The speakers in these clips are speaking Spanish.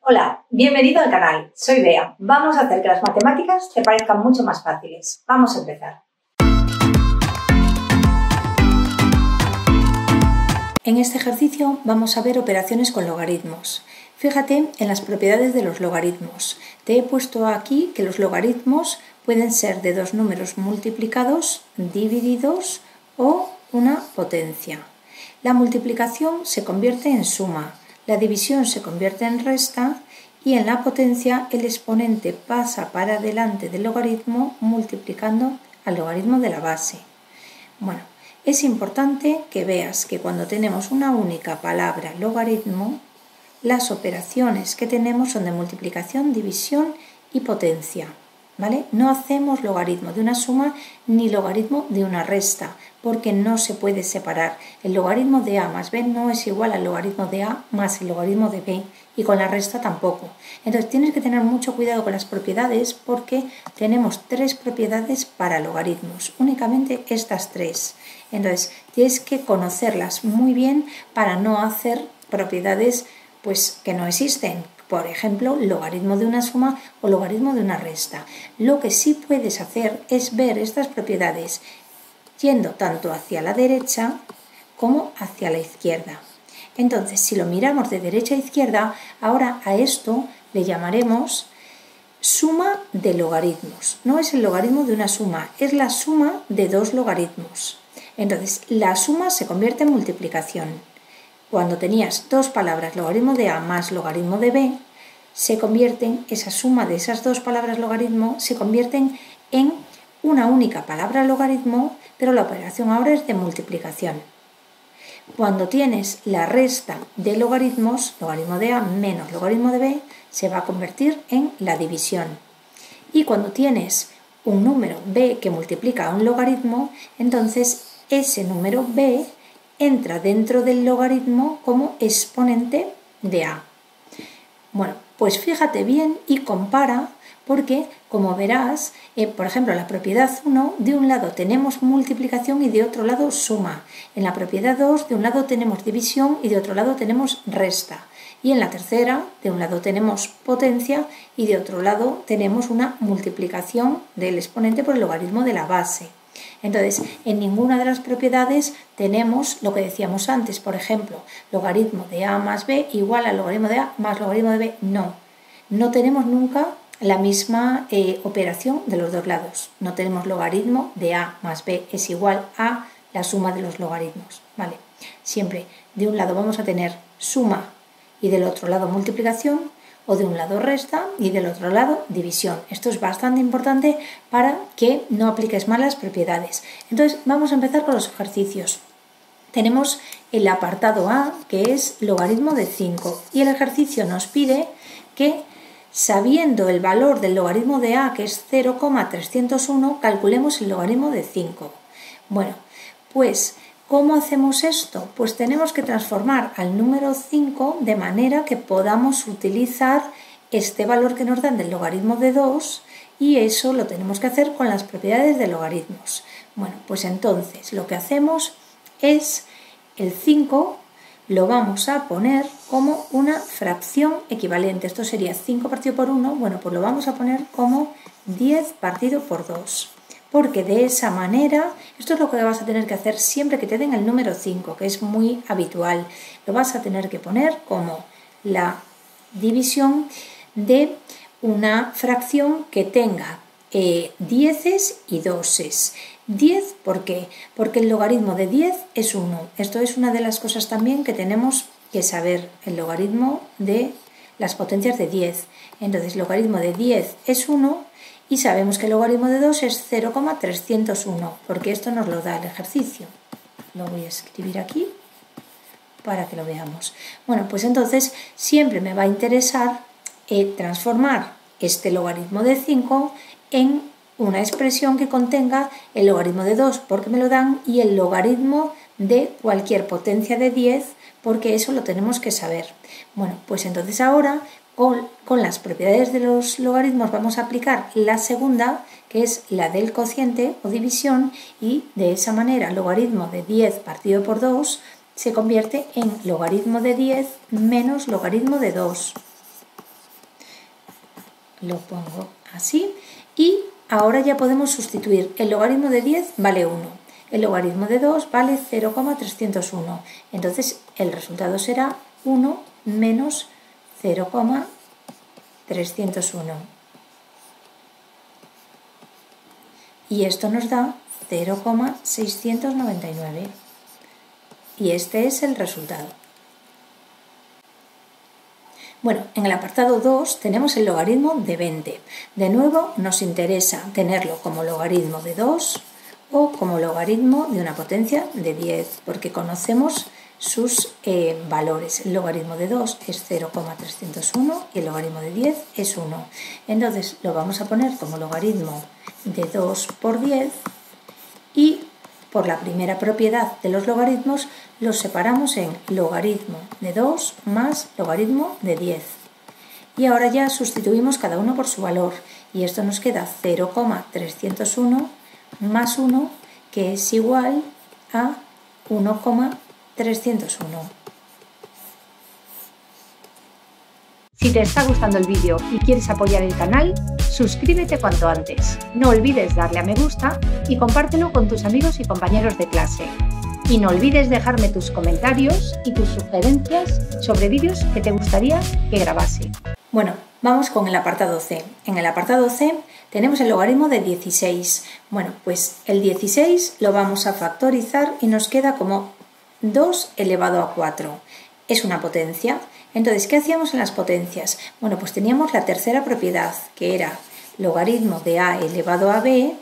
Hola, bienvenido al canal, soy Bea. Vamos a hacer que las matemáticas te parezcan mucho más fáciles. Vamos a empezar. En este ejercicio vamos a ver operaciones con logaritmos. Fíjate en las propiedades de los logaritmos. Te he puesto aquí que los logaritmos pueden ser de dos números multiplicados, divididos o una potencia. La multiplicación se convierte en suma, la división se convierte en resta y en la potencia el exponente pasa para delante del logaritmo multiplicando al logaritmo de la base. Bueno, es importante que veas que cuando tenemos una única palabra logaritmo, las operaciones que tenemos son de multiplicación, división y potencia, ¿vale? No hacemos logaritmo de una suma ni logaritmo de una resta, porque no se puede separar. El logaritmo de a más b no es igual al logaritmo de a más el logaritmo de b, y con la resta tampoco. Entonces tienes que tener mucho cuidado con las propiedades porque tenemos tres propiedades para logaritmos, únicamente estas tres. Entonces tienes que conocerlas muy bien para no hacer propiedades pues que no existen. Por ejemplo, logaritmo de una suma o logaritmo de una resta. Lo que sí puedes hacer es ver estas propiedades yendo tanto hacia la derecha como hacia la izquierda. Entonces, si lo miramos de derecha a izquierda, ahora a esto le llamaremos suma de logaritmos. No es el logaritmo de una suma, es la suma de dos logaritmos. Entonces, la suma se convierte en multiplicación. Cuando tenías dos palabras, logaritmo de a más logaritmo de b, esa suma de esas dos palabras logaritmo se convierten en una única palabra logaritmo, pero la operación ahora es de multiplicación. Cuando tienes la resta de logaritmos, logaritmo de a menos logaritmo de b, se va a convertir en la división. Y cuando tienes un número b que multiplica a un logaritmo, entonces ese número b entra dentro del logaritmo como exponente de a. Bueno, pues fíjate bien y compara porque, como verás, por ejemplo, la propiedad 1, de un lado tenemos multiplicación y de otro lado suma. En la propiedad 2, de un lado tenemos división y de otro lado tenemos resta. Y en la tercera, de un lado tenemos potencia y de otro lado tenemos una multiplicación del exponente por el logaritmo de la base. Entonces, en ninguna de las propiedades tenemos lo que decíamos antes, por ejemplo, logaritmo de a más b igual al logaritmo de a más logaritmo de b. No tenemos nunca la misma operación de los dos lados. No tenemos logaritmo de a más b es igual a la suma de los logaritmos, ¿vale? Siempre de un lado vamos a tener suma y del otro lado multiplicación, o de un lado resta y del otro lado división. Esto es bastante importante para que no apliques mal las propiedades. Entonces vamos a empezar con los ejercicios. Tenemos el apartado A, que es logaritmo de 5, y el ejercicio nos pide que, sabiendo el valor del logaritmo de A, que es 0,301, calculemos el logaritmo de 5. Bueno, pues ¿cómo hacemos esto? Pues tenemos que transformar al número 5 de manera que podamos utilizar este valor que nos dan del logaritmo de 2 y eso lo tenemos que hacer con las propiedades de logaritmos. Bueno, pues entonces lo que hacemos es el 5 lo vamos a poner como una fracción equivalente. Esto sería 5 partido por 1, bueno, pues lo vamos a poner como 10 partido por 2. Porque de esa manera, esto es lo que vas a tener que hacer siempre que te den el número 5, que es muy habitual. Lo vas a tener que poner como la división de una fracción que tenga dieces y doses. 10, ¿por qué? Porque el logaritmo de 10 es 1. Esto es una de las cosas también que tenemos que saber, el logaritmo de las potencias de 10. Entonces, el logaritmo de 10 es 1. Y sabemos que el logaritmo de 2 es 0,301, porque esto nos lo da el ejercicio. Lo voy a escribir aquí para que lo veamos. Bueno, pues entonces siempre me va a interesar transformar este logaritmo de 5 en una expresión que contenga el logaritmo de 2, porque me lo dan, y el logaritmo de cualquier potencia de 10, porque eso lo tenemos que saber. Bueno, pues entonces ahora con las propiedades de los logaritmos vamos a aplicar la segunda, que es la del cociente o división, y de esa manera logaritmo de 10 partido por 2 se convierte en logaritmo de 10 menos logaritmo de 2. lo pongo así y ahora ya podemos sustituir. El logaritmo de 10 vale 1, el logaritmo de 2 vale 0,301. Entonces el resultado será 1 menos 0,301. Y esto nos da 0,699. Y este es el resultado. Bueno, en el apartado 2 tenemos el logaritmo de 20. De nuevo nos interesa tenerlo como logaritmo de 2 o como logaritmo de una potencia de 10, porque conocemos sus valores. El logaritmo de 2 es 0,301 y el logaritmo de 10 es 1. Entonces lo vamos a poner como logaritmo de 2 por 10 y por la primera propiedad de los logaritmos los separamos en logaritmo de 2 más logaritmo de 10. Y ahora ya sustituimos cada uno por su valor y esto nos queda 0,301 más 1, que es igual a 1,301. Si te está gustando el vídeo y quieres apoyar el canal, suscríbete cuanto antes. No olvides darle a me gusta y compártelo con tus amigos y compañeros de clase. Y no olvides dejarme tus comentarios y tus sugerencias sobre vídeos que te gustaría que grabase. Bueno, vamos con el apartado C. En el apartado C tenemos el logaritmo de 16. Bueno, pues el 16 lo vamos a factorizar y nos queda como 2 elevado a 4. Es una potencia. Entonces, ¿qué hacíamos en las potencias? Bueno, pues teníamos la tercera propiedad, que era logaritmo de a elevado a b.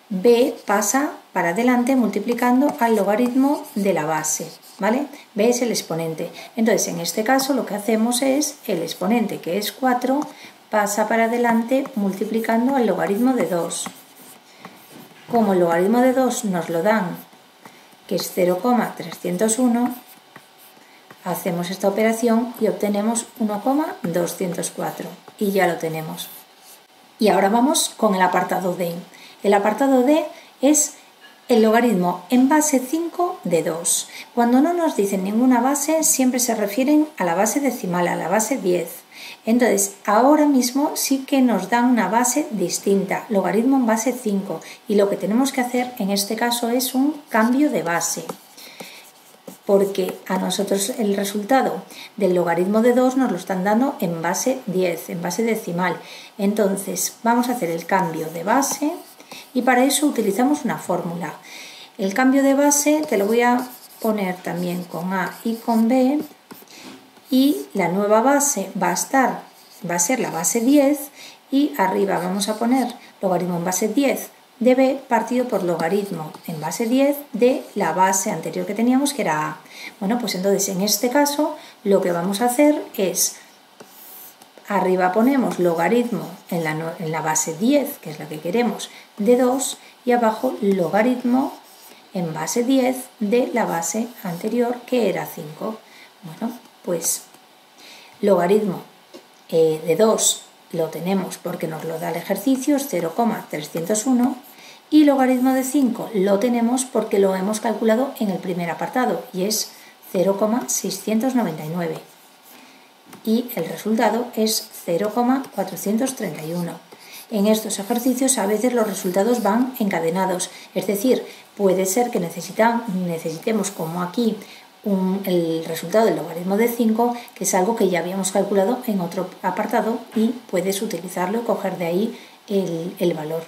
B pasa para adelante multiplicando al logaritmo de la base, ¿vale? B es el exponente. Entonces, en este caso lo que hacemos es el exponente, que es 4, pasa para adelante multiplicando al logaritmo de 2. Como el logaritmo de 2 nos lo dan, que es 0,301, hacemos esta operación y obtenemos 1,204 y ya lo tenemos. Y ahora vamos con el apartado D. El apartado D es el logaritmo en base 5 de 2. Cuando no nos dicen ninguna base, siempre se refieren a la base decimal, a la base 10. Entonces, ahora mismo sí que nos dan una base distinta, logaritmo en base 5. Y lo que tenemos que hacer en este caso es un cambio de base, porque a nosotros el resultado del logaritmo de 2 nos lo están dando en base 10, en base decimal. Entonces vamos a hacer el cambio de base y para eso utilizamos una fórmula. El cambio de base te lo voy a poner también con A y con B y la nueva base va a ser la base 10 y arriba vamos a poner logaritmo en base 10 de b partido por logaritmo en base 10 de la base anterior que teníamos, que era a. Bueno, pues entonces en este caso lo que vamos a hacer es, arriba ponemos logaritmo en la base 10, que es la que queremos, de 2, y abajo logaritmo en base 10 de la base anterior, que era 5. Bueno, pues logaritmo de 2 lo tenemos porque nos lo da el ejercicio, es 0,301, y logaritmo de 5 lo tenemos porque lo hemos calculado en el primer apartado y es 0,699 y el resultado es 0,431. En estos ejercicios a veces los resultados van encadenados, es decir, puede ser que necesitemos como aquí el resultado del logaritmo de 5, que es algo que ya habíamos calculado en otro apartado y puedes utilizarlo y coger de ahí el valor.